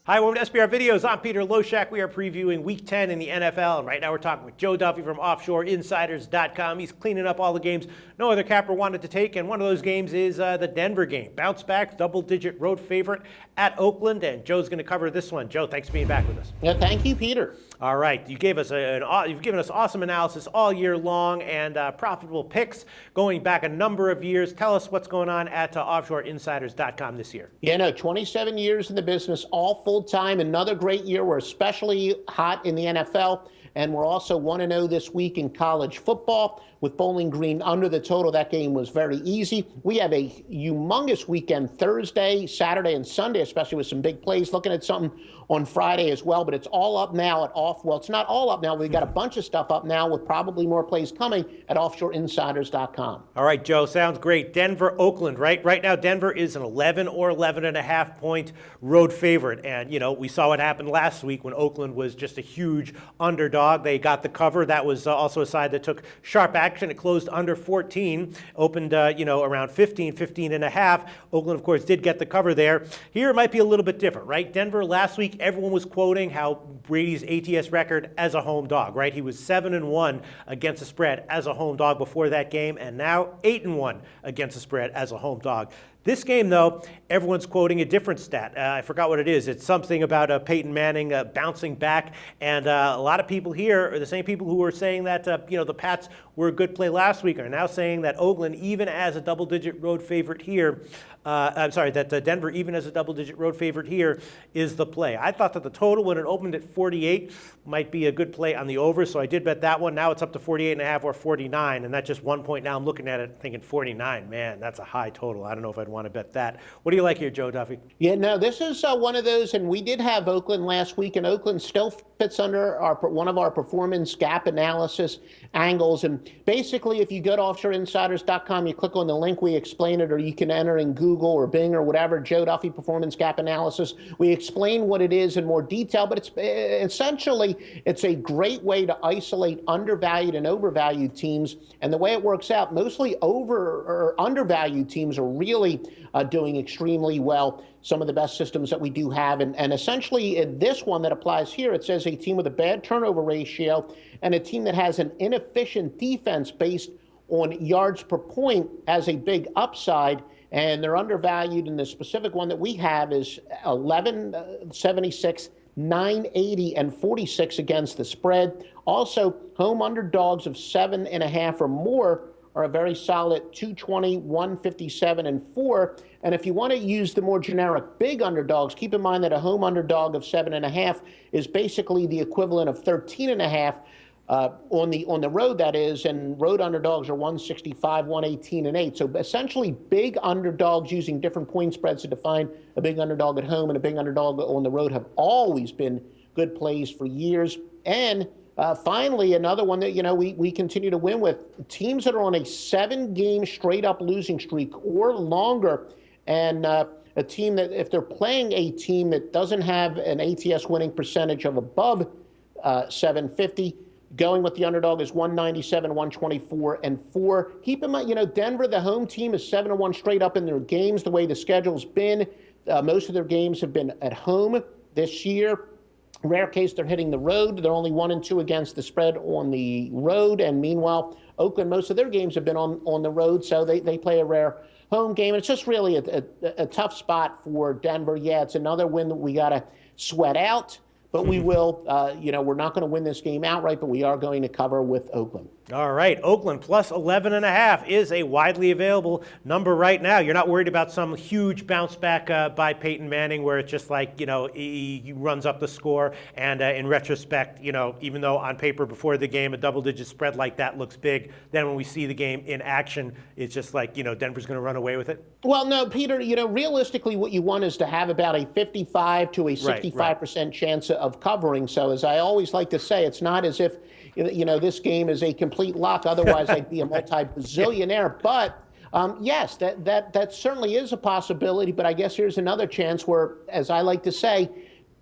Hi, welcome to SBR Videos. I'm Peter Loshak. We are previewing Week 10 in the NFL, and right now we're talking with Joe Duffy from OffshoreInsiders.com. He's cleaning up all the games no other capper wanted to take, and one of those games is the Denver game. Bounce back, double-digit road favorite at Oakland, and Joe's going to cover this one. Joe, thanks for being back with us. Yeah, thank you, Peter. All right, you've given us awesome analysis all year long and profitable picks going back a number of years. Tell us what's going on at OffshoreInsiders.com this year. Yeah, no, 27 years in the business, all full-time. Another great year. We're especially hot in the NFL, and we're also 1-0 this week in college football with Bowling Green under the total. That game was very easy. We have a humongous weekend Thursday, Saturday, and Sunday, especially with some big plays. Looking at something on Friday as well, but it's all up now at Well, it's not all up now. We've got a bunch of stuff up now with probably more plays coming at OffshoreInsiders.com. All right, Joe, sounds great. Denver, Oakland, right? Right now, Denver is an 11 or 11.5 point road favorite. And, you know, we saw what happened last week when Oakland was just a huge underdog. They got the cover. That was also a side that took sharp action. It closed under 14, opened, around 15.5. Oakland, of course, did get the cover there. Here it might be a little bit different, right? Denver last week, everyone was quoting how Brady's ATS record as a home dog, right? He was 7-1 against the spread as a home dog before that game, and now 8-1 against the spread as a home dog. This game, though, everyone's quoting a different stat. I forgot what it is. It's something about Peyton Manning bouncing back, and a lot of people here are the same people who were saying that the Pats were a good play last week are now saying that Oakland, even as a double-digit road favorite here, that Denver, even as a double-digit road favorite here, is the play. I thought that the total when it opened at 48 might be a good play on the over, so I did bet that one. Now it's up to 48.5 or 49, and that's just 1 point. Now I'm looking at it thinking 49. Man, that's a high total. I don't know if I'd want to bet that. What do you like here, Joe Duffy? Yeah, no, this is one of those, and we did have Oakland last week, and Oakland still fits under one of our performance gap analysis angles. And basically, if you go to OffshoreInsiders.com, you click on the link, we explain it, or you can enter in Google or Bing or whatever, Joe Duffy Performance Gap Analysis. We explain what it is in more detail, but it's essentially, it's a great way to isolate undervalued and overvalued teams. And the way it works out, mostly undervalued teams are really doing extremely well. Some of the best systems that we do have. And essentially, in this one that applies here, it says a team with a bad turnover ratio and a team that has an inefficient defense based on yards per point has a big upside. And they're undervalued. And the specific one that we have is 11.76, 9.80, and 46 against the spread. Also, home underdogs of 7.5 or more are a very solid 220, 157, and 4. And if you want to use the more generic big underdogs, keep in mind that a home underdog of 7.5 is basically the equivalent of 13.5 on the road, that is, and road underdogs are 165, 118, and 8. So essentially big underdogs using different point spreads to define a big underdog at home and a big underdog on the road have always been good plays for years. And finally, another one that, we continue to win with teams that are on a 7-game straight-up losing streak or longer, and a team that, if they're playing a team that doesn't have an ATS winning percentage of above 750, going with the underdog is 197, 124, and 4. Keep in mind, Denver, the home team, is 7-1 straight up in their games. The way the schedule's been, most of their games have been at home this year. Rare case they're hitting the road. They're only 1-2 against the spread on the road. And meanwhile, Oakland, most of their games have been on the road, so they play a rare home game. And it's just really a tough spot for Denver. Yeah, it's another win that we got to sweat out. But we will, we're not going to win this game outright, but we are going to cover with Oakland. All right, Oakland plus 11.5 is a widely available number right now. You're not worried about some huge bounce back by Peyton Manning where it's just like, he runs up the score. And in retrospect, even though on paper before the game a double-digit spread like that looks big, then when we see the game in action, it's just like, Denver's going to run away with it? Well, no, Peter, realistically what you want is to have about a 55 to a 65% chance of covering. So as I always like to say, it's not as if this game is a complete lock. Otherwise, I'd be a multi-bazillionaire. But yes, that certainly is a possibility. But I guess here's another chance where, as I like to say,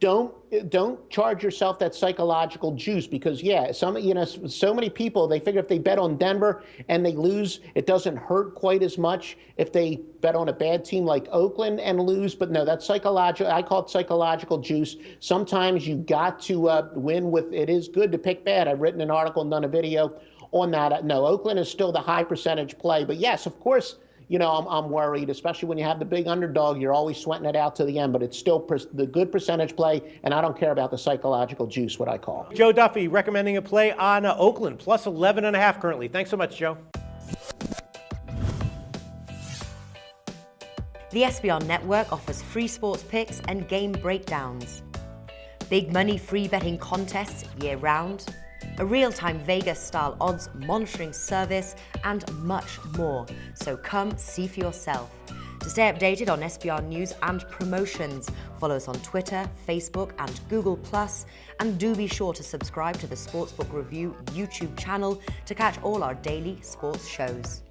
don't charge yourself that psychological juice, because so many people, they figure if they bet on Denver and they lose, it doesn't hurt quite as much if they bet on a bad team like Oakland and lose. But no, that's psychological. I call it psychological juice. Sometimes you got to win with. It is good to pick bad. I've written an article and done a video on that. No, Oakland is still the high percentage play, but yes, of course. I'm worried, especially when you have the big underdog. You're always sweating it out to the end, but it's still the good percentage play, and I don't care about the psychological juice, what I call. Joe Duffy recommending a play on Oakland, plus 11.5 currently. Thanks so much, Joe. The SBR Network offers free sports picks and game breakdowns, big money free betting contests year-round, a real-time Vegas-style odds monitoring service, and much more. So come see for yourself. To stay updated on SBR news and promotions, follow us on Twitter, Facebook, and Google+, and do be sure to subscribe to the Sportsbook Review YouTube channel to catch all our daily sports shows.